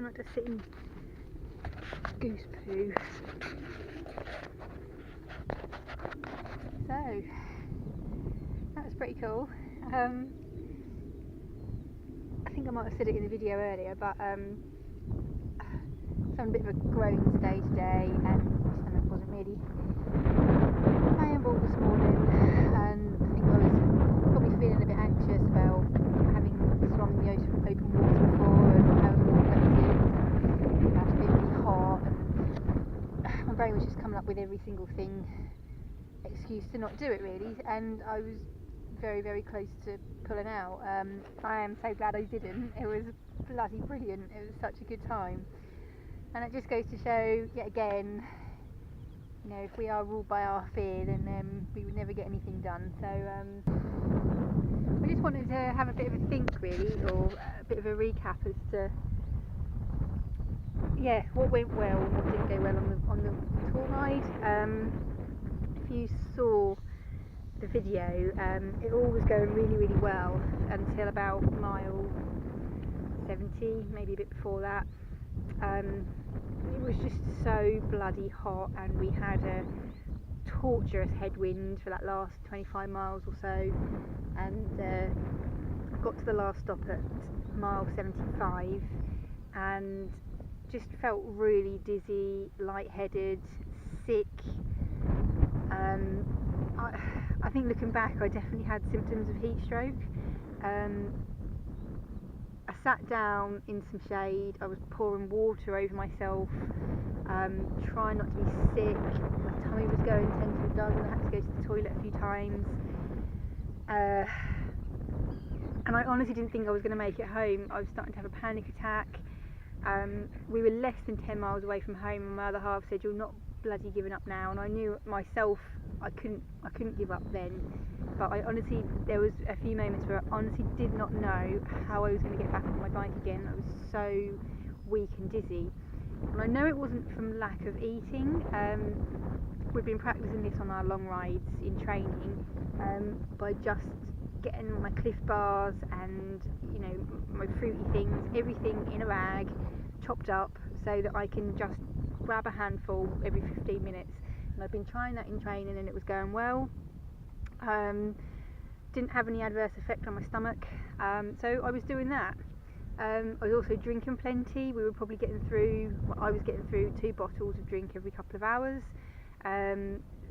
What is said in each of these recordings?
not to sit in goose poo. So that was pretty cool. I think I might have said it in the video earlier, but I'm on a bit of a groans day today, and my stomach wasn't really playing ball this morning, and I think I was probably feeling a bit anxious about having swum in the open water before and not having water wetsuits, and it was being really hot, and my brain was just coming up with every single excuse to not do it really, and I was very, very close to pulling out. I am so glad I didn't. It was bloody brilliant. It was such a good time, and it just goes to show yet again, you know, if we are ruled by our fear, then we would never get anything done. So I just wanted to have a bit of a think really, or a bit of a recap as to what went well and what didn't go well on the tour ride. If you saw the video, it all was going really, really well until about mile 70, maybe a bit before that. It was just so bloody hot, and we had a torturous headwind for that last 25 miles or so, and got to the last stop at mile 75 and just felt really dizzy, lightheaded, sick. I think looking back, I definitely had symptoms of heat stroke. I sat down in some shade. I was pouring water over myself, trying not to be sick. My tummy was going 10 to a dozen. I had to go to the toilet a few times. And I honestly didn't think I was going to make it home. I was starting to have a panic attack. We were less than 10 miles away from home, and my other half said, "You're not bloody giving up now." And I knew myself I couldn't give up then, but there was a few moments where I honestly did not know how I was going to get back on my bike again. I was so weak and dizzy, and I know it wasn't from lack of eating. We've been practicing this on our long rides in training, by just getting my Cliff Bars and, you know, my fruity things, everything in a bag, chopped up, so that I can just grab a handful every 15 minutes. And I've been trying that in training, and it was going well. Didn't have any adverse effect on my stomach, so I was doing that. I was also drinking plenty. I was getting through 2 bottles of drink every couple of hours.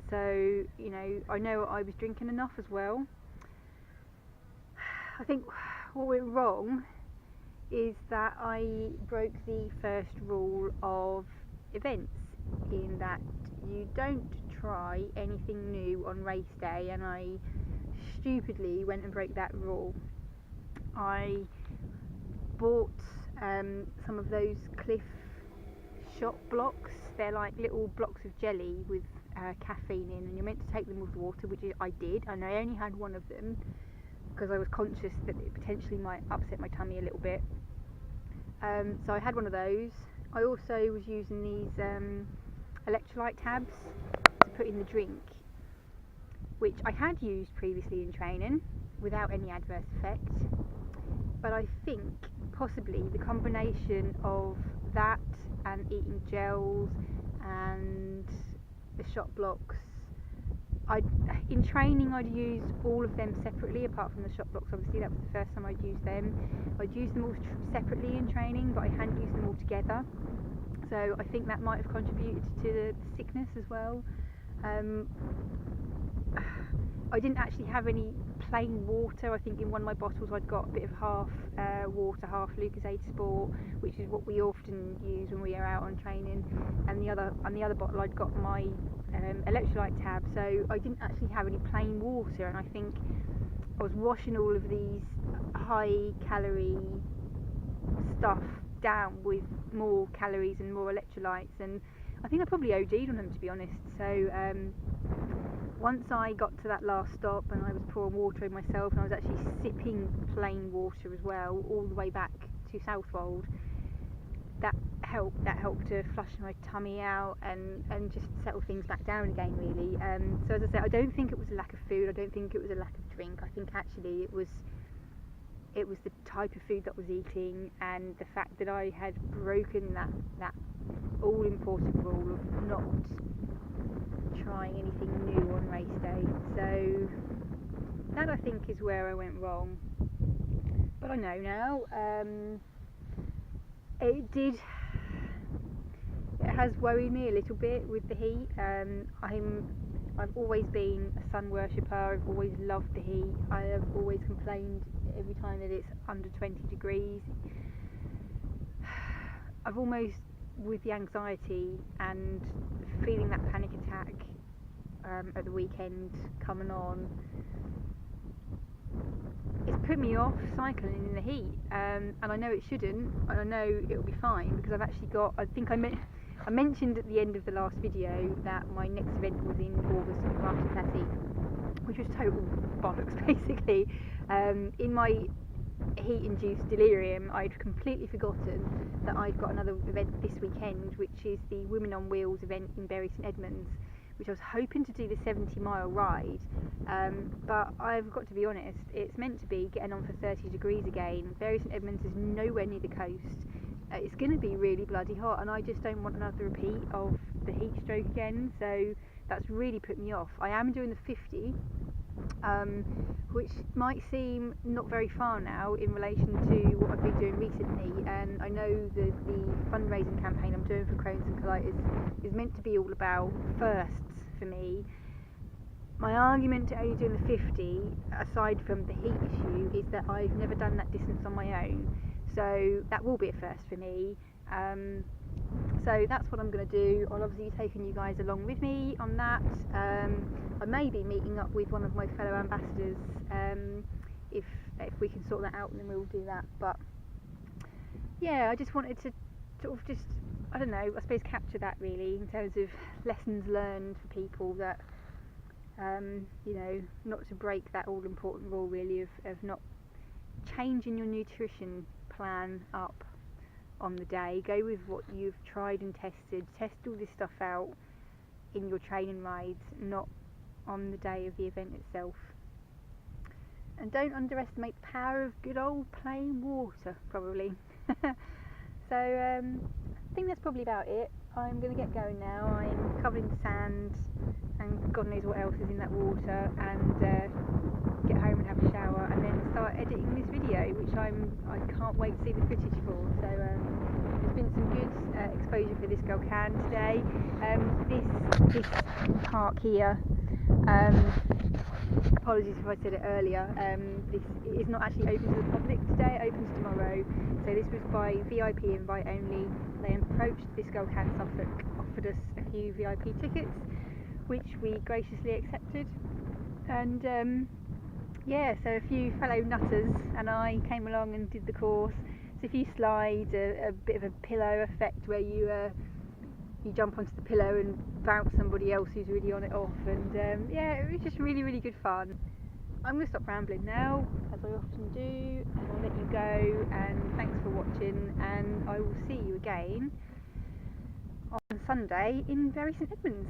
So, you know I was drinking enough as well. I think what went wrong is that I broke the first rule of events, in that you don't try anything new on race day, and I stupidly went and broke that rule. I bought some of those Cliff shot blocks. They're like little blocks of jelly with caffeine in, and you're meant to take them with water, which I did, and I only had one of them because I was conscious that it potentially might upset my tummy a little bit. So I had one of those. I also was using these electrolyte tabs to put in the drink, which I had used previously in training without any adverse effect, but I think possibly the combination of that and eating gels and the shot blocks, in training I'd used all of them separately, apart from the shot blocks. Obviously that was the first time I'd used them. I'd used them all separately in training, but I hadn't used them all together, so I think that might have contributed to the sickness as well. I didn't actually have any plain water. I think in one of my bottles I'd got a bit of half water, half Lucozade Sport, which is what we often use when we are out on training, and the other bottle I'd got my electrolyte tab. So I didn't actually have any plain water, and I think I was washing all of these high calorie stuff down with more calories and more electrolytes, and I think I probably OD'd on them, to be honest. So once I got to that last stop and I was pouring water in myself, and I was actually sipping plain water as well all the way back to Southwold, that helped to flush my tummy out and just settle things back down again, really. So as I say, I don't think it was a lack of food, I don't think it was a lack of drink. I think actually it was it was the type of food that I was eating, and the fact that I had broken that all important rule of not trying anything new on race day. So that, I think, is where I went wrong. But I know now. It has worried me a little bit with the heat. I've always been a sun worshipper. I've always loved the heat. I have always complained every time that it's under 20 degrees. I've almost, with the anxiety and feeling that panic attack at the weekend coming on, it's put me off cycling in the heat, and I know it shouldn't, and I know it'll be fine, because I've actually got, I mentioned at the end of the last video that my next event was in August at Martin Plassey, which was total bollocks basically. In my heat-induced delirium, I'd completely forgotten that I'd got another event this weekend, which is the Women on Wheels event in Bury St Edmunds, which I was hoping to do the 70-mile ride, but I've got to be honest, it's meant to be getting on for 30 degrees again. Bury St Edmunds is nowhere near the coast. It's going to be really bloody hot, and I just don't want another repeat of the heat stroke again, so that's really put me off. I am doing the 50, which might seem not very far now in relation to what I've been doing recently, and I know the fundraising campaign I'm doing for Crohn's and colitis is meant to be all about firsts for me. My argument to only doing the 50, aside from the heat issue, is that I've never done that distance on my own, so that will be a first for me. So that's what I'm going to do. I'll obviously be taking you guys along with me on that. I may be meeting up with one of my fellow ambassadors, if we can sort that out, and then we'll do that. But yeah, I just wanted to sort of just, I don't know, I suppose capture that really in terms of lessons learned for people, that you know, not to break that all important rule really of not changing your nutrition plan up on the day. Go with what you've tried and tested. Test all this stuff out in your training rides, not on the day of the event itself. And don't underestimate the power of good old plain water, probably. So I think that's probably about it. I'm going to get going now. I'm covered in sand and God knows what else is in that water, and get home and have a shower, and then start editing this video, which I can't wait to see the footage for. So there's been some good exposure for This Girl Can today. This park here, apologies if I said it earlier, this is not actually open to the public today. It opens tomorrow, so this was by VIP invite only. They approached This Girl Can Suffolk, offered us a few VIP tickets, which we graciously accepted, and yeah, so a few fellow nutters and I came along and did the course. So a few slides, a bit of a pillow effect where you jump onto the pillow and bounce somebody else who's really on it off, and yeah, it was just really, really good fun. I'm going to stop rambling now, as I often do, and I'll let you go, and thanks for watching, and I will see you again on Sunday in Bury St Edmunds.